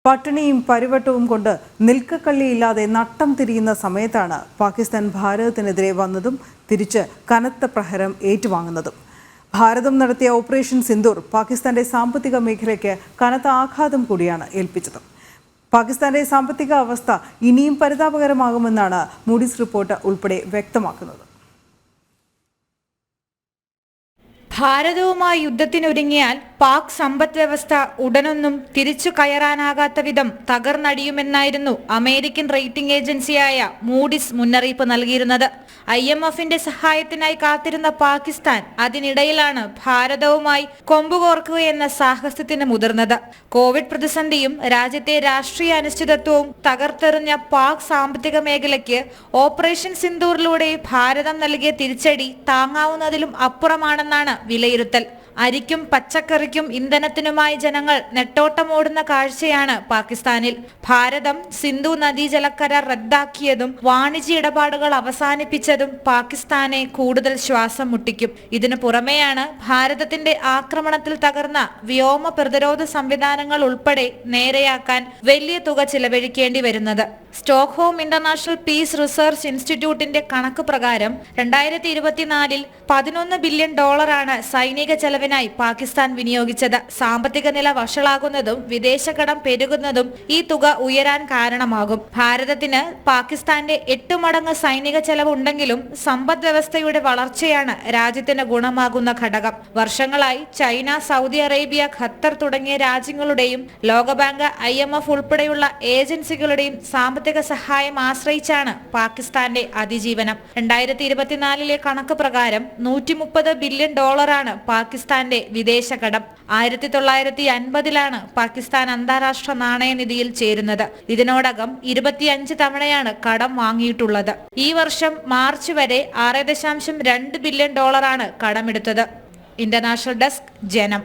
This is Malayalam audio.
പട്ടിണിയും പരിവട്ടവും കൊണ്ട് നിൽക്കക്കള്ളിയില്ലാതെ നട്ടം തിരിയുന്ന സമയത്താണ് പാകിസ്ഥാൻ ഭാരതത്തിനെതിരെ വന്നതും തിരിച്ച് കനത്ത പ്രഹരം ഏറ്റുവാങ്ങുന്നതും. ഭാരതം നടത്തിയ ഓപ്പറേഷൻ സിന്ദൂർ പാകിസ്ഥാന്റെ സാമ്പത്തിക മേഖലയ്ക്ക് കനത്ത ആഘാതം കൂടിയാണ് ഏൽപ്പിച്ചത്. പാകിസ്ഥാന്റെ സാമ്പത്തിക അവസ്ഥ ഇനിയും പരിതാപകരമാകുമെന്നാണ് മൂഡീസ് റിപ്പോർട്ട് ഉൾപ്പെടെ വ്യക്തമാക്കുന്നത്. ഭാരതവുമായി യുദ്ധത്തിനൊരുങ്ങിയാൽ പാക് സമ്പദ് വ്യവസ്ഥ ഉടനൊന്നും തിരിച്ചു കയറാനാകാത്ത വിധം തകർന്നടിയുമെന്നായിരുന്നു അമേരിക്കൻ റേറ്റിംഗ് ഏജൻസിയായ മൂഡീസ് മുന്നറിയിപ്പ് നൽകിയിരുന്നത്. IMFന്റെ സഹായത്തിനായി കാത്തിരുന്ന പാകിസ്ഥാൻ അതിനിടയിലാണ് ഭാരതവുമായി കൊമ്പുകോർക്കുകയെന്ന സാഹസത്തിന് മുതിർന്നത്. കോവിഡ് പ്രതിസന്ധിയും രാജ്യത്തെ രാഷ്ട്രീയ അനിശ്ചിതത്വവും തകർത്തെറിഞ്ഞ പാക് സാമ്പത്തിക മേഖലയ്ക്ക് ഓപ്പറേഷൻ സിന്ദൂറിലൂടെ ഭാരതം നൽകിയ തിരിച്ചടി താങ്ങാവുന്നതിലും അപ്പുറമാണെന്നാണ് വിലയിരുത്തൽ. അരിക്കും പച്ചക്കറിക്കും ഇന്ധനത്തിനുമായി ജനങ്ങൾ നെട്ടോട്ടമോടുന്ന കാഴ്ചയാണ് പാകിസ്ഥാനിൽ. ഭാരതം സിന്ധു നദീജല കരാർ റദ്ദാക്കിയതും വാണിജ്യ ഇടപാടുകൾ അവസാനിപ്പിച്ചതും പാകിസ്ഥാനെ കൂടുതൽ ശ്വാസം മുട്ടിക്കും. ഇതിനു പുറമെയാണ് ഭാരതത്തിന്റെ ആക്രമണത്തിൽ തകർന്ന വ്യോമ പ്രതിരോധ സംവിധാനങ്ങൾ ഉൾപ്പെടെ നേരെയാക്കാൻ വലിയ തുക ചിലവഴിക്കേണ്ടി വരുന്നത്. സ്റ്റോക്ക്ഹോം ഇന്റർനാഷണൽ പീസ് റിസർച്ച് ഇൻസ്റ്റിറ്റ്യൂട്ടിന്റെ കണക്ക് പ്രകാരം 2024 $11 ബില്യൺ സൈനിക ചെലവിനായി പാകിസ്ഥാൻ വിനിയോഗിച്ചത്. സാമ്പത്തിക നില വഷളാകുന്നതും വിദേശ കടം പെരുകുന്നതും ഈ തുക ഉയരാൻ കാരണമാകും. ഭാരതത്തിന് പാകിസ്ഥാന്റെ 8 മടങ്ങ് സൈനിക ചെലവ് ഉണ്ടെങ്കിലും സമ്പദ് വ്യവസ്ഥയുടെ വളർച്ചയാണ് രാജ്യത്തിന് ഗുണമാകുന്ന ഘടകം. വർഷങ്ങളായി ചൈന, സൗദി അറേബ്യ, ഖത്തർ തുടങ്ങിയ രാജ്യങ്ങളുടെയും ലോകബാങ്ക്, IMF ഉൾപ്പെടെയുള്ള ഏജൻസികളുടെയും സാമ്പത്തിക സഹായം ആശ്രയിച്ചാണ് പാകിസ്ഥാന്റെ അതിജീവനം. 2024 കണക്ക് പ്രകാരം $130 ബില്യൺ പാകിസ്ഥാന്റെ വിദേശ കടം. 1950 പാകിസ്ഥാൻ അന്താരാഷ്ട്ര നാണയനിധിയിൽ ചേരുന്നത്. ഇതിനോടകം 25 തവണയാണ് കടം വാങ്ങിയിട്ടുള്ളത്. ഈ വർഷം മാർച്ച് വരെ $6.2 ബില്യൺ കടമെടുത്തത്. ഇന്റർനാഷണൽ ഡെസ്ക്, ജനം.